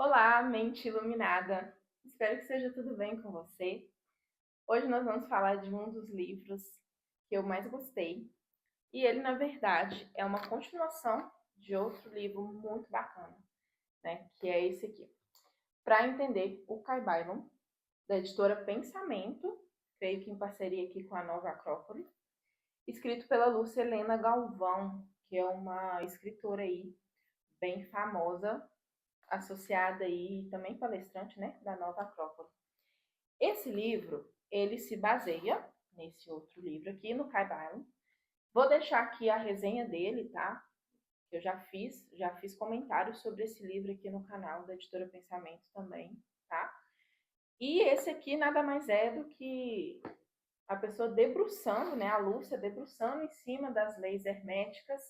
Olá, mente iluminada! Espero que seja tudo bem com você. Hoje nós vamos falar de um dos livros que eu mais gostei. E ele, na verdade, é uma continuação de outro livro muito bacana, né? Que é esse aqui. Para entender o Caibalion, da editora Pensamento, creio que em parceria aqui com a Nova Acrópole, escrito pela Lúcia Helena Galvão, que é uma escritora aí bem famosa, associada aí também palestrante, né, da Nova Acrópole. Esse livro, ele se baseia nesse outro livro aqui, no Caibalion. Vou deixar aqui a resenha dele, tá? Eu já fiz comentários sobre esse livro aqui no canal da Editora Pensamento também, tá? E esse aqui nada mais é do que a pessoa debruçando, né, a Lúcia debruçando em cima das leis herméticas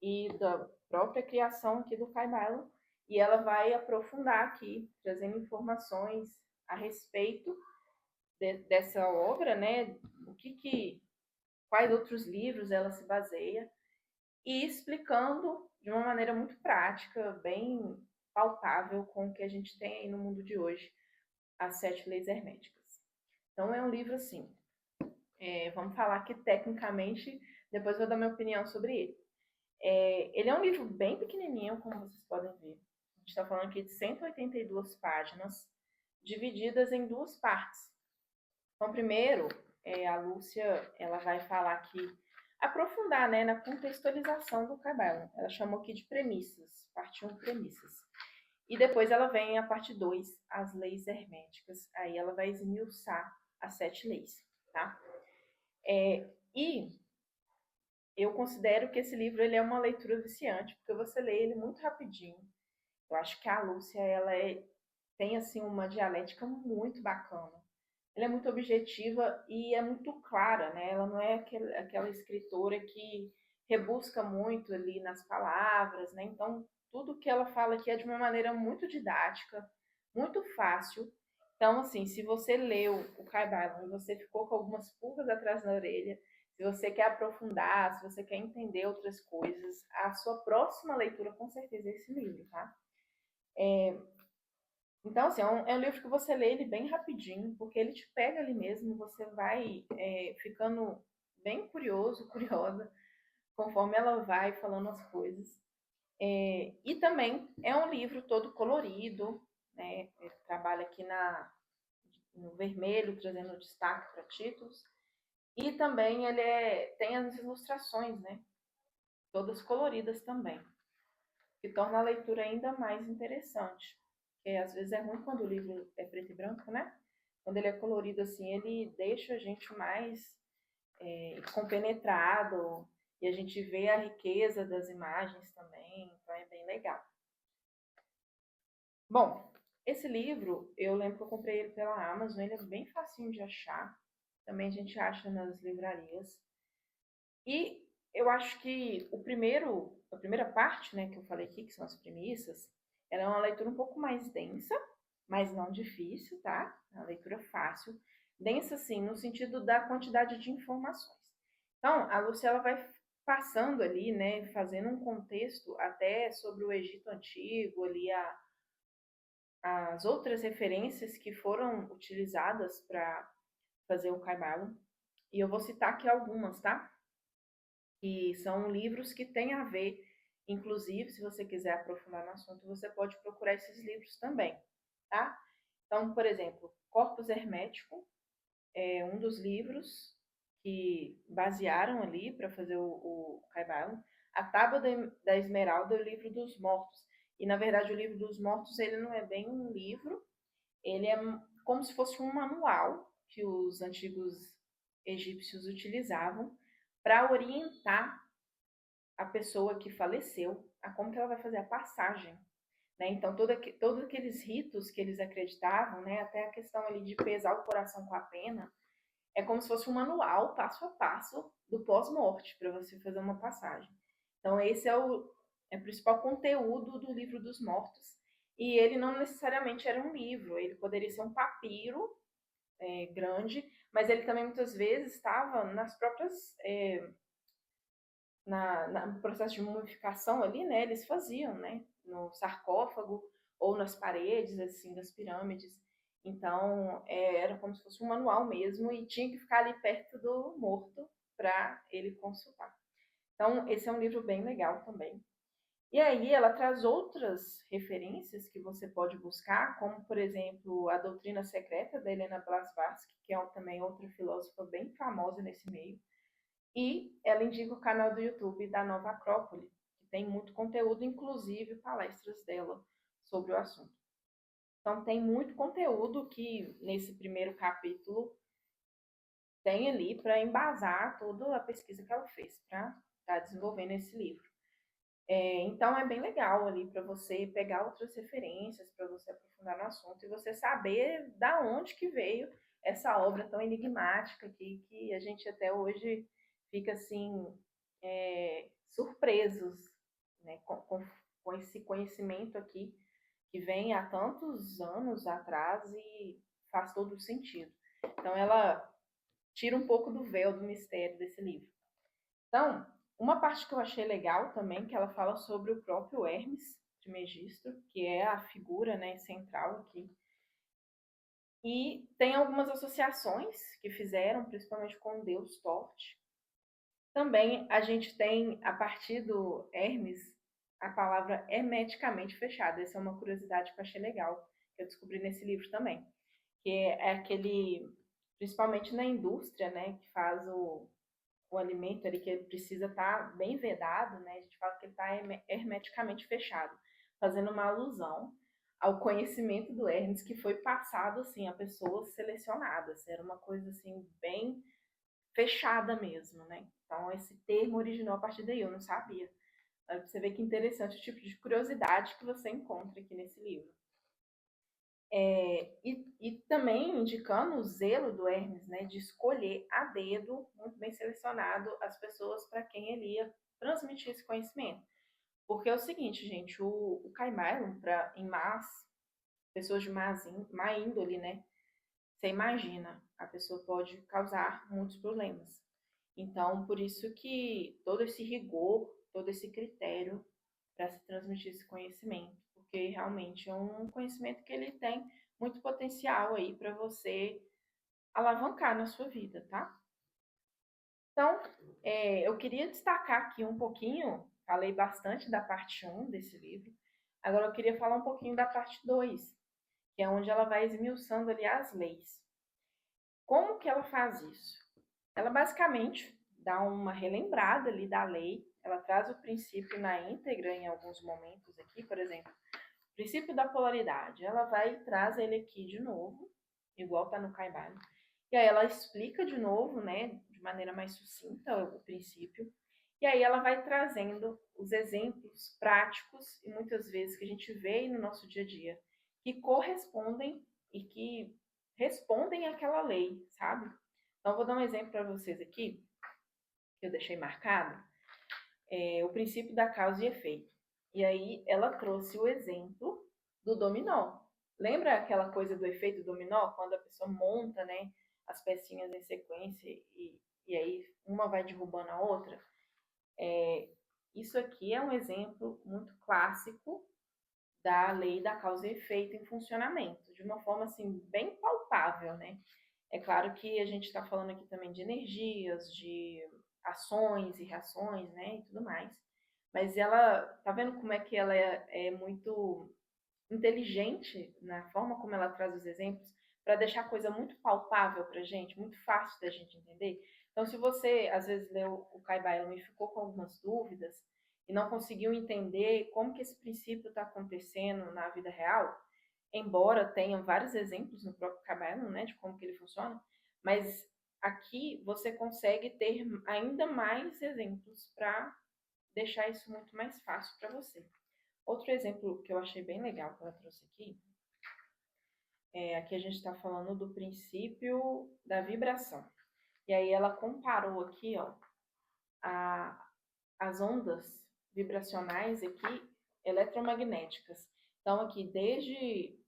e da própria criação aqui do Caibalion, e ela vai aprofundar aqui, trazendo informações a respeito dessa obra, né, quais outros livros ela se baseia, e explicando de uma maneira muito prática, bem palpável com o que a gente tem aí no mundo de hoje, as 7 leis herméticas. Então é um livro assim, vamos falar aqui tecnicamente, depois eu vou dar minha opinião sobre ele. Ele é um livro bem pequenininho, como vocês podem ver. A gente está falando aqui de 182 páginas, divididas em 2 partes. Então, primeiro, a Lúcia ela vai falar aqui, aprofundar, né, na contextualização do Caibalion. Ela chamou aqui de premissas, parte 1, premissas. E depois ela vem a parte 2, as leis herméticas. Aí ela vai esmiuçar as 7 leis, tá? E eu considero que esse livro ele é uma leitura viciante, porque você lê ele muito rapidinho. Eu acho que a Lúcia tem assim uma dialética muito bacana. Ela é muito objetiva e é muito clara, né? Ela não é aquela escritora que rebusca muito ali nas palavras, né? Então, tudo que ela fala aqui é de uma maneira muito didática, muito fácil. Então, assim, se você leu o Caibalion e você ficou com algumas pulgas atrás da orelha, se você quer aprofundar, se você quer entender outras coisas, a sua próxima leitura com certeza é esse livro, tá? Então, assim, é um livro que você lê ele bem rapidinho, porque ele te pega ali mesmo, você vai ficando bem curioso, curiosa, conforme ela vai falando as coisas. E também é um livro todo colorido, né? Ele trabalha aqui no vermelho, trazendo destaque para títulos. E também tem as ilustrações, né? Todas coloridas também, que torna a leitura ainda mais interessante. Porque às vezes é ruim quando o livro é preto e branco, né? Quando ele é colorido assim, ele deixa a gente mais compenetrado e a gente vê a riqueza das imagens também, então é bem legal. Bom, esse livro, eu lembro que eu comprei ele pela Amazon, ele é bem facinho de achar, também a gente acha nas livrarias. E eu acho que a primeira parte, né, que eu falei aqui, que são as premissas, ela é uma leitura um pouco mais densa, mas não difícil, tá? É uma leitura fácil. Densa, assim, no sentido da quantidade de informações. Então, a Lúcia, ela vai passando ali, né, fazendo um contexto até sobre o Egito Antigo, ali as outras referências que foram utilizadas para fazer o Caibalion. E eu vou citar aqui algumas, tá? Que são livros que têm a ver, inclusive, se você quiser aprofundar no assunto, você pode procurar esses livros também, tá? Então, por exemplo, Corpus Hermético é um dos livros que basearam ali para fazer o Caibalion. A Tábua da Esmeralda é o livro dos mortos. E, na verdade, o livro dos mortos ele não é bem um livro, ele é como se fosse um manual que os antigos egípcios utilizavam para orientar a pessoa que faleceu a como que ela vai fazer a passagem. Né? Então, todos aqueles ritos que eles acreditavam, né? Até a questão ali de pesar o coração com a pena, é como se fosse um manual, passo a passo, do pós-morte, para você fazer uma passagem. Então, esse é o principal conteúdo do livro dos mortos. E ele não necessariamente era um livro, ele poderia ser um papiro grande, mas ele também muitas vezes estava nas próprias no processo de mumificação ali, né, eles faziam, né, no sarcófago, ou nas paredes, assim, das pirâmides. Então, era como se fosse um manual mesmo e tinha que ficar ali perto do morto para ele consultar. Então, esse é um livro bem legal também. E aí ela traz outras referências que você pode buscar, como, por exemplo, A Doutrina Secreta, da Helena Blavatsky, que é também outra filósofa bem famosa nesse meio. E ela indica o canal do YouTube da Nova Acrópole, que tem muito conteúdo, inclusive palestras dela sobre o assunto. Então, tem muito conteúdo que, nesse primeiro capítulo, tem ali para embasar toda a pesquisa que ela fez para estar desenvolvendo esse livro. Então é bem legal ali para você pegar outras referências, para você aprofundar no assunto e você saber da onde que veio essa obra tão enigmática aqui, que a gente até hoje fica assim, surpresos, né, com esse conhecimento aqui que vem há tantos anos atrás e faz todo sentido. Então ela tira um pouco do véu do mistério desse livro. Então, uma parte que eu achei legal também, que ela fala sobre o próprio Hermes Trismegisto, que é a figura, né, central aqui. E tem algumas associações que fizeram, principalmente com o deus Tote. Também a gente tem, a partir do Hermes, a palavra hermeticamente fechada. Essa é uma curiosidade que eu achei legal, que eu descobri nesse livro também. Que é aquele, principalmente na indústria, né, que faz o alimento ali que ele precisa estar bem vedado, né? A gente fala que ele está hermeticamente fechado, fazendo uma alusão ao conhecimento do Hermes que foi passado assim a pessoas selecionadas. Era uma coisa assim bem fechada mesmo, né? Então esse termo originou a partir daí, eu não sabia. Você vê que interessante o tipo de curiosidade que você encontra aqui nesse livro. E também indicando o zelo do Hermes, né, de escolher a dedo, muito bem selecionado, as pessoas para quem ele ia transmitir esse conhecimento. Porque é o seguinte, gente, o Caimaion, em más, pessoas de má índole, né, você imagina, a pessoa pode causar muitos problemas. Então, por isso que todo esse rigor, todo esse critério para se transmitir esse conhecimento, porque realmente é um conhecimento que ele tem muito potencial aí para você alavancar na sua vida, tá? Então, eu queria destacar aqui um pouquinho, falei bastante da parte 1 desse livro, agora eu queria falar um pouquinho da parte 2, que é onde ela vai esmiuçando ali as leis. Como que ela faz isso? Ela basicamente dá uma relembrada ali da lei, ela traz o princípio na íntegra em alguns momentos aqui, por exemplo, o princípio da polaridade. Ela vai e traz ele aqui de novo, igual está no Caibalion. E aí ela explica de novo, né, de maneira mais sucinta o princípio. E aí ela vai trazendo os exemplos práticos e muitas vezes que a gente vê no nosso dia a dia, que correspondem e que respondem àquela lei, sabe? Então, vou dar um exemplo para vocês aqui, que eu deixei marcado, o princípio da causa e efeito. E aí, ela trouxe o exemplo do dominó. Lembra aquela coisa do efeito dominó, quando a pessoa monta, né, as pecinhas em sequência e aí uma vai derrubando a outra? Isso aqui é um exemplo muito clássico da lei da causa e efeito em funcionamento, de uma forma assim bem palpável, né? É claro que a gente está falando aqui também de energias, de ações e reações, né, e tudo mais. Mas ela, tá vendo como é que ela é muito inteligente na forma como ela traz os exemplos para deixar a coisa muito palpável para a gente, muito fácil da gente entender. Então, se você às vezes leu o Caibalion e ficou com algumas dúvidas e não conseguiu entender como que esse princípio está acontecendo na vida real, embora tenham vários exemplos no próprio Caibalion, né, de como que ele funciona, mas aqui você consegue ter ainda mais exemplos para deixar isso muito mais fácil para você. Outro exemplo que eu achei bem legal que ela trouxe aqui, aqui a gente está falando do princípio da vibração. E aí ela comparou aqui, ó, as ondas vibracionais aqui eletromagnéticas. Então aqui desde,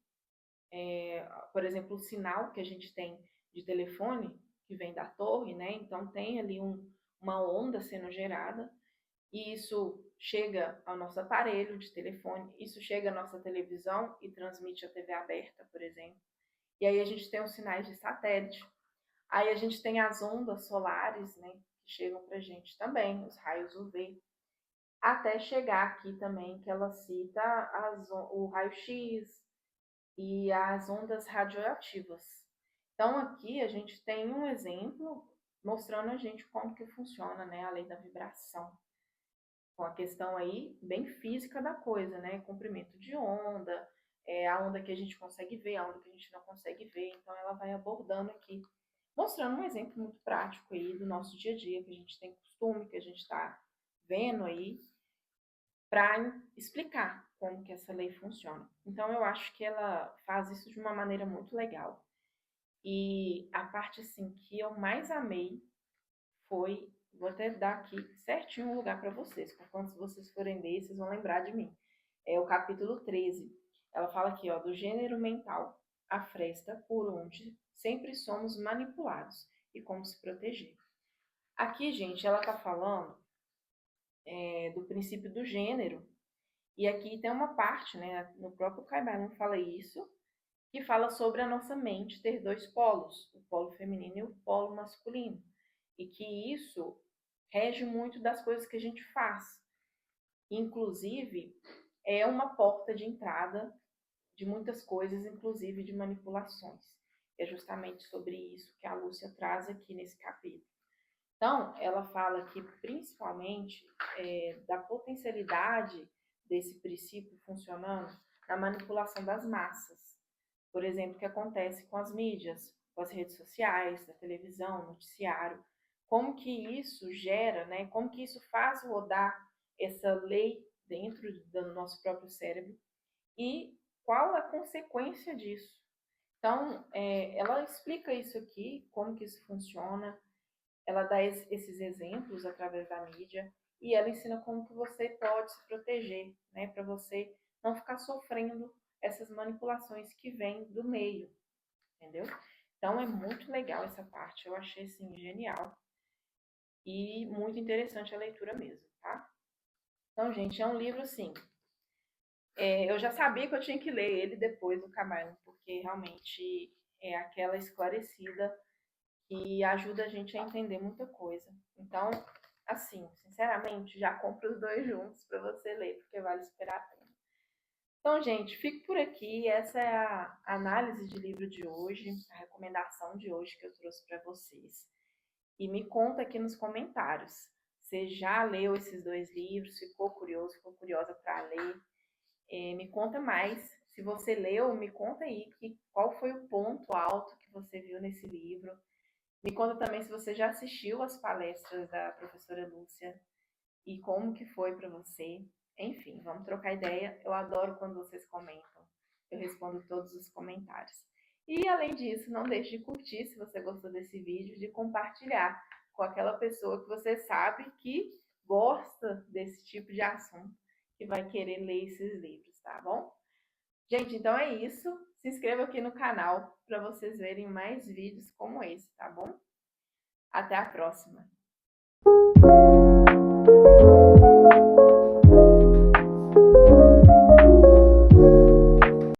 por exemplo, o sinal que a gente tem de telefone que vem da torre, né? Então tem ali uma onda sendo gerada e isso chega ao nosso aparelho de telefone, isso chega à nossa televisão e transmite a TV aberta, por exemplo. E aí a gente tem os sinais de satélite. Aí a gente tem as ondas solares, né, que chegam para a gente também, os raios UV, até chegar aqui também, que ela cita o raio-x e as ondas radioativas. Então aqui a gente tem um exemplo mostrando a gente como que funciona, né, a lei da vibração, com a questão aí bem física da coisa, né, comprimento de onda, a onda que a gente consegue ver, a onda que a gente não consegue ver, então ela vai abordando aqui, mostrando um exemplo muito prático aí do nosso dia a dia, que a gente tem costume, que a gente está vendo aí, para explicar como que essa lei funciona. Então eu acho que ela faz isso de uma maneira muito legal. E a parte assim que eu mais amei foi, vou até dar aqui certinho um lugar para vocês, para quando vocês forem ler, vocês vão lembrar de mim. É o capítulo 13. Ela fala aqui, ó, do gênero mental, a fresta por onde sempre somos manipulados e como se proteger. Aqui, gente, ela está falando do princípio do gênero, e aqui tem uma parte, né, no próprio Caibalion fala isso, que fala sobre a nossa mente ter dois polos, o polo feminino e o polo masculino, e que isso rege muito das coisas que a gente faz. Inclusive, é uma porta de entrada de muitas coisas, inclusive de manipulações. É justamente sobre isso que a Lúcia traz aqui nesse capítulo. Então, ela fala que principalmente da potencialidade desse princípio funcionando na manipulação das massas. Por exemplo, o que acontece com as mídias, com as redes sociais, a televisão, o noticiário. Como que isso gera, né? Como que isso faz rodar essa lei dentro do nosso próprio cérebro e qual a consequência disso. Então, ela explica isso aqui, como que isso funciona, ela dá esses exemplos através da mídia e ela ensina como que você pode se proteger, né, para você não ficar sofrendo essas manipulações que vêm do meio, entendeu? Então é muito legal essa parte, eu achei assim genial e muito interessante a leitura mesmo, tá? Então, gente, é um livro assim, eu já sabia que eu tinha que ler ele depois do Camargo, porque realmente é aquela esclarecida que ajuda a gente a entender muita coisa. Então, assim, sinceramente, já compro os dois juntos para você ler, porque vale esperar a pena. Então, gente, fico por aqui. Essa é a análise de livro de hoje, a recomendação de hoje que eu trouxe para vocês. E me conta aqui nos comentários. Você já leu esses dois livros? Ficou curioso, ficou curiosa para ler? Me conta mais. Se você leu, me conta aí qual foi o ponto alto que você viu nesse livro. Me conta também se você já assistiu às palestras da professora Lúcia e como que foi para você. Enfim, vamos trocar ideia. Eu adoro quando vocês comentam. Eu respondo todos os comentários. E além disso, não deixe de curtir se você gostou desse vídeo, de compartilhar com aquela pessoa que você sabe que gosta desse tipo de assunto, que vai querer ler esses livros, tá bom? Gente, então é isso. Se inscreva aqui no canal para vocês verem mais vídeos como esse, tá bom? Até a próxima!